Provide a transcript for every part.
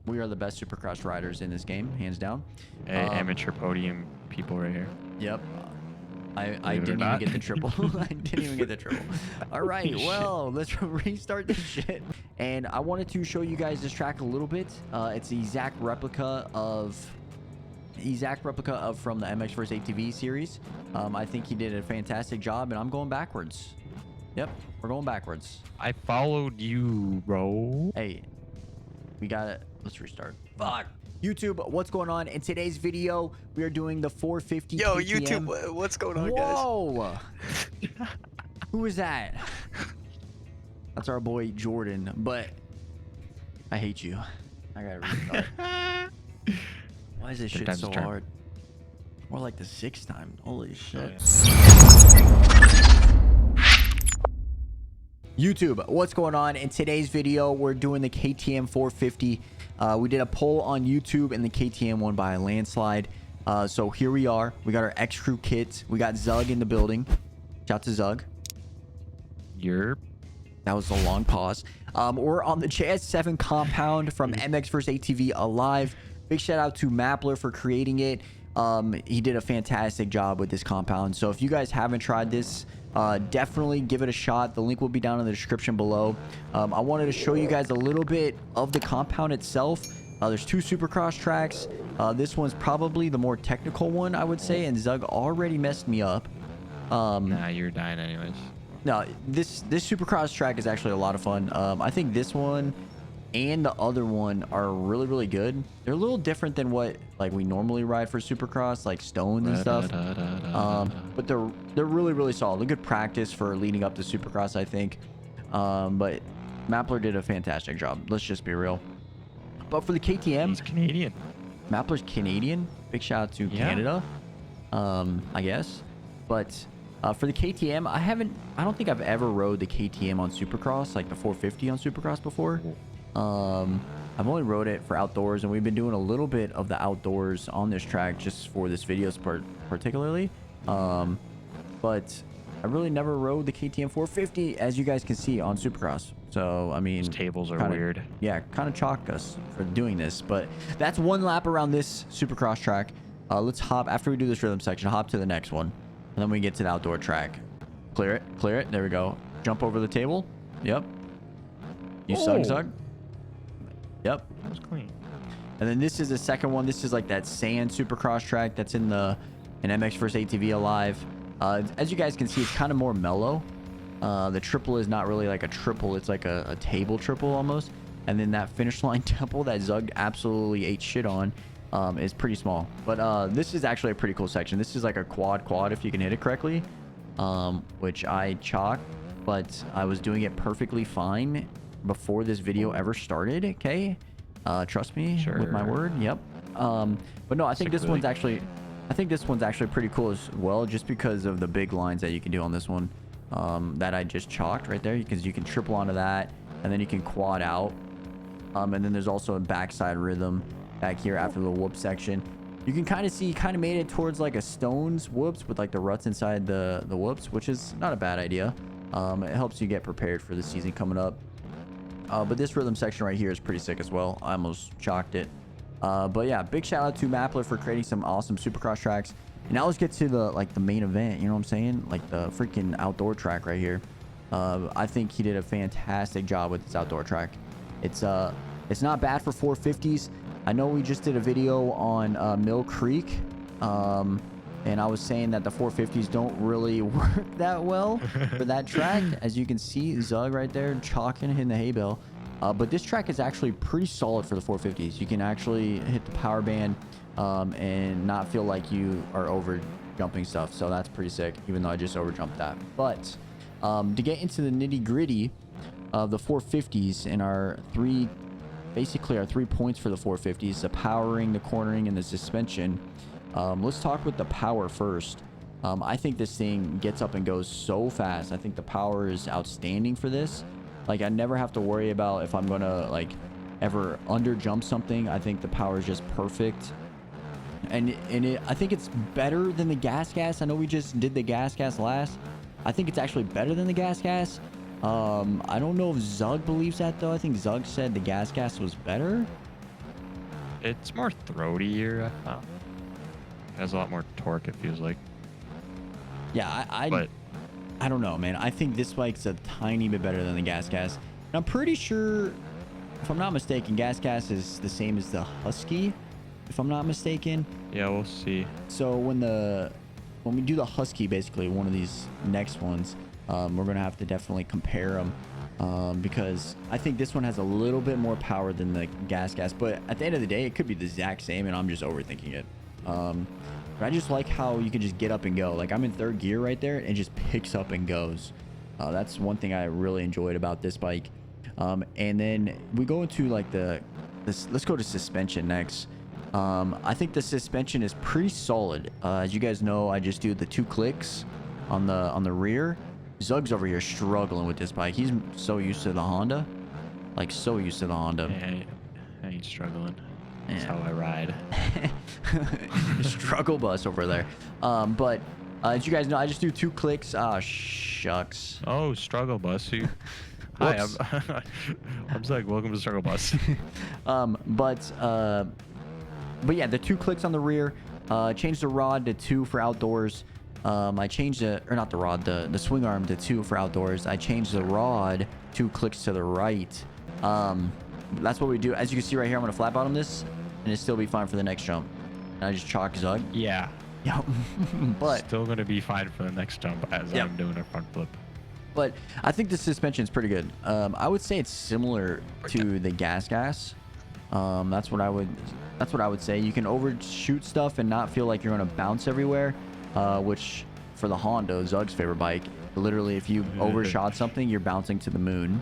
We are the best Supercross riders in this game, hands down. Amateur podium people right here. Yep. I Believe it or didn't even not. get the triple. I didn't even get the triple. All right, Holy well, let's restart this shit. And I wanted to show you guys this track a little bit. It's the exact replica of from the MX vs ATV series. I think he did a fantastic job, and I'm going backwards. Yep, we're going backwards. I followed you, bro. Hey, we got it. Let's restart. Fuck. YouTube, what's going on? In today's video, we are doing the 450 Yo, KTM. YouTube, what's going on, guys? Whoa! Who is that? That's our boy Jordan, but I hate you. I gotta restart. Why is this shit so hard? More like the 6th time. Holy shit. YouTube, what's going on? In today's video, we're doing the KTM 450. We did a poll on YouTube and the KTM won by a landslide. So here we are. We got our X Crew kit. We got Zug in the building. Shout out to Zug. That was a long pause. We're on the JS7 compound from MX vs ATV Alive. Big shout out to Mappler for creating it. He did a fantastic job with this compound. So if you guys haven't tried this, definitely give it a shot. The link will be down in the description below. I wanted to show you guys a little bit of the compound itself. There's 2 Supercross tracks. This one's probably the more technical one, I would say, and Zug already messed me up. Nah, you're dying anyways. No, this Supercross track is actually a lot of fun. I think this one and the other one are really, really good. They're a little different than what we normally ride for Supercross, like stones and stuff. But they're really, really solid. A good practice for leading up to Supercross, I think. But Mappler did a fantastic job. Let's just be real. But for the KTM, He's Canadian. Mappler's Canadian. Big shout out to Canada, I guess. But for the KTM, I don't think I've ever rode the KTM on Supercross, like the 450 on Supercross before. I've only rode it for outdoors, and we've been doing a little bit of the outdoors on this track just for this video particularly. But I really never rode the KTM 450, as you guys can see, on Supercross. So I mean, These tables are weird. Yeah, kind of chalk us for doing this. But that's one lap around this Supercross track. Let's hop, after we do this rhythm section, hop to the next one, and then we get to the outdoor track. Clear it. There we go. Jump over the table. Yep. You suck. Yep. That was clean. And then this is the second one. This is like that sand Supercross track that's in MX vs ATV Alive. As you guys can see, it's kind of more mellow. The triple is not really like a triple. It's like a table triple almost. And then that finish line temple that Zug absolutely ate shit on is pretty small. But this is actually a pretty cool section. This is like a quad if you can hit it correctly, which I chalked, but I was doing it perfectly fine before this video ever started. Okay, trust me with my word. Yep. But no, I think this one's actually pretty cool as well, just because of the big lines that you can do on this one, that I just chalked right there, because you can triple onto that and then you can quad out, and then there's also a backside rhythm back here after the whoop section. You can kind of see he kind of made it towards like a stones whoops with like the ruts inside the whoops, which is not a bad idea. It helps you get prepared for the season coming up. But this rhythm section right here is pretty sick as well. I almost chalked it. But yeah, big shout out to Mappler for creating some awesome Supercross tracks. And now let's get to the main event. You know what I'm saying? Like the freaking outdoor track right here. I think he did a fantastic job with this outdoor track. It's not bad for 450s. I know we just did a video on Mill Creek. And I was saying that the 450s don't really work that well for that track. As you can see, Zug right there chalking in the hay bale. But this track is actually pretty solid for the 450s. You can actually hit the power band and not feel like you are over jumping stuff. So that's pretty sick, even though I just over jumped that. But to get into the nitty gritty of the 450s and our 3 points for the 450s, the powering, the cornering, and the suspension. Let's talk with the power first. I think this thing gets up and goes so fast. I think the power is outstanding for this. Like, I never have to worry about if I'm gonna ever under jump something. I think the power is just perfect. And I think it's better than the gas. I know we just did the gas last. I think it's actually better than the gas. I don't know if Zug believes that though. I think Zug said the gas was better. It's more throatier, I found. It has a lot more torque, it feels like. Yeah, But I don't know, man. I think this bike's a tiny bit better than the Gas Gas. And I'm pretty sure, if I'm not mistaken, Gas Gas is the same as the Husky, if I'm not mistaken. yeah, we'll see. So when we do the Husky, basically one of these next ones, we're gonna have to definitely compare them, because I think this one has a little bit more power than the Gas Gas. But at the end of the day, it could be the exact same, and I'm just overthinking it. But I just like how you can just get up and go. Like, I'm in third gear right there, and it just picks up and goes. That's one thing I really enjoyed about this bike. And then we go into like let's go to suspension next. I think the suspension is pretty solid. As you guys know, I just do the 2 clicks on the rear. Zug's over here struggling with this bike. He's so used to the Honda, like so used to the Honda. Yeah, I ain't struggling. That's Yeah. how I ride. Struggle bus over there. But as you guys know, I just do 2 clicks. Ah, shucks. Oh, struggle bus. Hi, Whoops. I'm just like, welcome to struggle bus. But yeah, the 2 clicks on the rear. Changed the rod to 2 for outdoors. I changed the swing arm to 2 for outdoors. I changed the rod 2 clicks to the right. That's what we do. As you can see right here, I'm gonna flat bottom this, and it'll still be fine for the next jump. And I just chalk Zug. Yeah. Yep. But Still gonna be fine for the next jump as Yep. I'm doing a front flip. But I think the suspension is pretty good. I would say it's similar to the Gas Gas. That's what I would say. You can overshoot stuff and not feel like you're gonna bounce everywhere. Which for the Honda, Zug's favorite bike, literally if you overshot something, you're bouncing to the moon.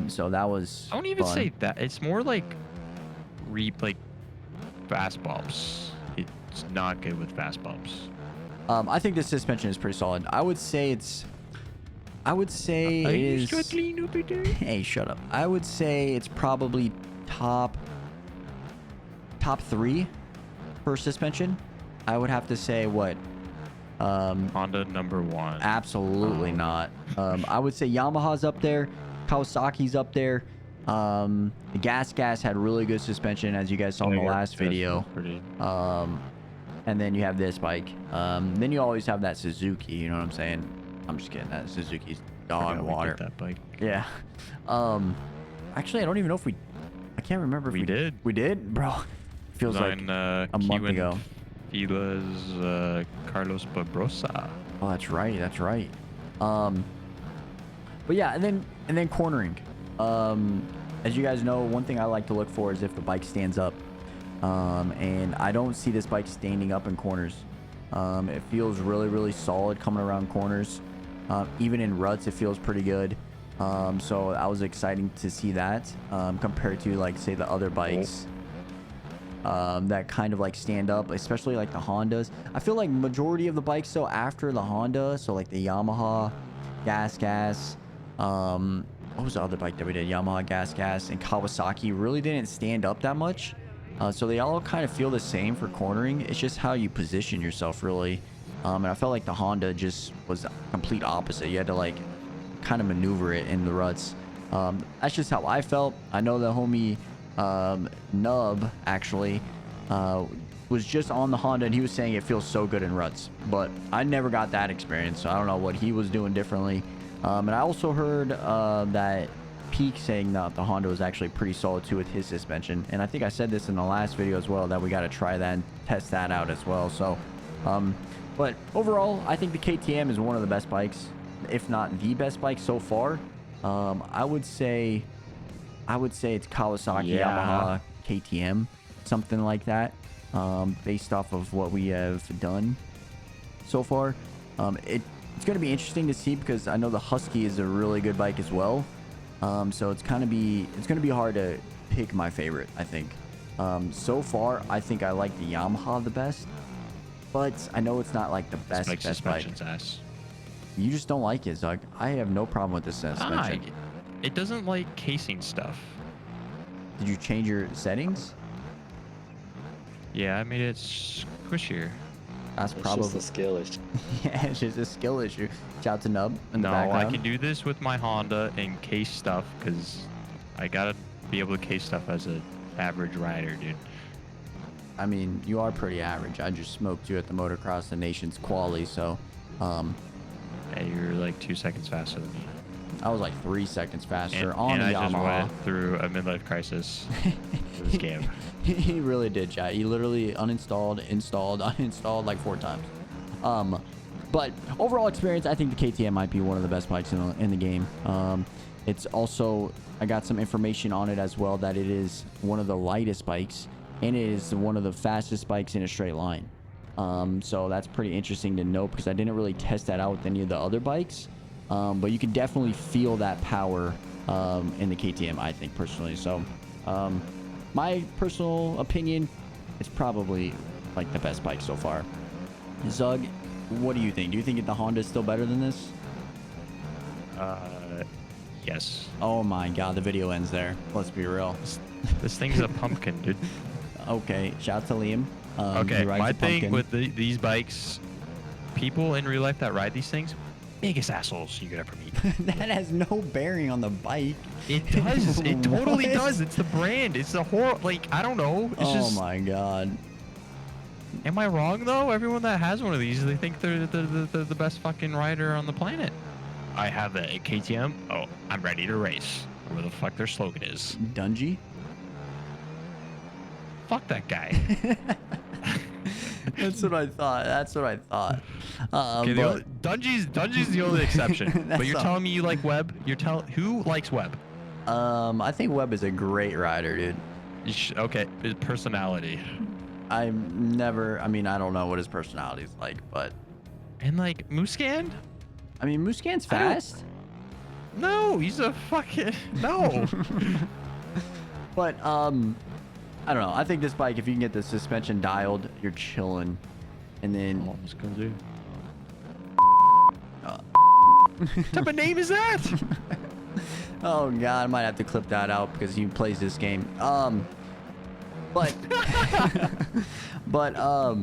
So that was I don't even fun. say that. It's more like fast bumps. It's not good with fast bumps. I think the suspension is pretty solid. I would say it is. Hey, shut up. I would say it's probably top 3 for suspension. I would have to say what? Honda number 1. Absolutely not. I would say Yamaha's up there. Kawasaki's up there. The Gas Gas had really good suspension, as you guys saw in the last video. And then you have this bike. Then you always have that Suzuki. You know what I'm saying? I'm just kidding. That Suzuki's dog water. That bike. Yeah. Actually, I don't even know if I can't remember if We did. We did, bro. Feels like a month ago. Fila's Carlos Barbosa. Oh, that's right. That's right. But yeah, and then cornering. As you guys know, one thing I like to look for is if the bike stands up. And I don't see this bike standing up in corners. It feels really, really solid coming around corners. Even in ruts, it feels pretty good. So I was exciting to see that compared to, like, say, the other bikes that kind of like stand up, especially like the Hondas. I feel like majority of the bikes, so after the Honda, so like the Yamaha Gas Gas, what was the other bike that we did? Yamaha Gas Gas and Kawasaki really didn't stand up that much. So they all kind of feel the same for cornering. It's just how you position yourself, really. And I felt like the Honda just was complete opposite. You had to like kind of maneuver it in the ruts. That's just how I felt. I know the homie Nub actually was just on the Honda, and he was saying it feels so good in ruts, but I never got that experience, so I don't know what he was doing differently. And I also heard that Peak saying that the Honda was actually pretty solid too with his suspension, and I think I said this in the last video as well, that we got to try that and test that out as well. So but overall, I think the KTM is one of the best bikes, if not the best bike so far. I would say it's Kawasaki, Yamaha, KTM, something like that, based off of what we have done so far. It's going to be interesting to see, because I know the Husky is a really good bike as well. So it's going to be hard to pick my favorite, I think. So far, I think I like the Yamaha the best, but I know it's not like the best bike. Ass. You just don't like it, Zug. I have no problem with this suspension. It doesn't like casing stuff. Did you change your settings? Yeah, I made it squishier. That's It's probably just a skill issue. yeah, it's just a skill issue. Shout out to Nub in the No, I background. can do this with my Honda and case stuff, because I gotta be able to case stuff as an average rider, dude. I mean, you are pretty average. I just smoked you at the Motocross the Nations quali, so Yeah, you're like 2 seconds faster than me. I was like 3 seconds faster And, on and a I just Yamaha. went through a midlife crisis in this game. He really did, chat. He literally uninstalled, installed, uninstalled like 4 times. But overall experience, I think the KTM might be one of the best bikes in the game. It's also, I got some information on it as well, that it is one of the lightest bikes, and it is one of the fastest bikes in a straight line. So that's pretty interesting to know, because I didn't really test that out with any of the other bikes. But you can definitely feel that power in the KTM, I think, personally. So my personal opinion, it's probably like the best bike so far. Zug, what do you think? Do you think the Honda is still better than this? Yes. Oh my god, the video ends there. Let's be real. This thing's a pumpkin, dude. Okay, shout out to Liam. Okay, he rides my a pumpkin. thing with these bikes, people in real life that ride these things, biggest assholes you could ever meet. That has no bearing on the bike. It does. It totally What? does. It's the brand. It's the whole, like, I don't know. It's Oh just, my god. am I wrong, though? Everyone that has one of these, they think they're the best fucking rider on the planet. I have a KTM. Oh, I'm ready to race. Whatever the fuck their slogan is. Dungy? Fuck that guy. That's what I thought. That's what I thought. Okay, Dungy's the only exception. But you're That's telling me you like Webb? Who likes Webb? I think Webb is a great rider, dude. Okay, his personality. I mean, I don't know what his personality is like, but And like Muscan? I mean, Muscan's I don't- fast. No, he's a fucking no. But I don't know. I think this bike, if you can get the suspension dialed, you're chilling. And then Almost gonna do. uh, What type of name is that? oh god, I might have to clip that out because he plays this game. But but I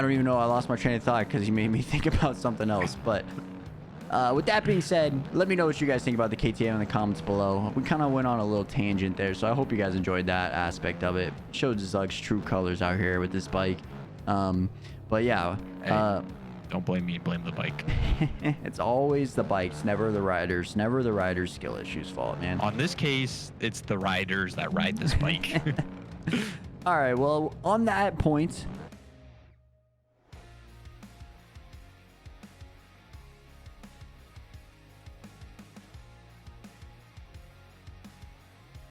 don't even know. I lost my train of thought because he made me think about something else. But with that being said, let me know what you guys think about the KTM in the comments below. We kind of went on a little tangent there, so I hope you guys enjoyed that aspect of it. Showed Zug's true colors out here with this bike. But yeah, Hey, don't blame me. Blame the bike. it's always the bikes, never the riders. Never the riders' skill issues fault, man. On this case, it's the riders that ride this bike. All right, well, on that point,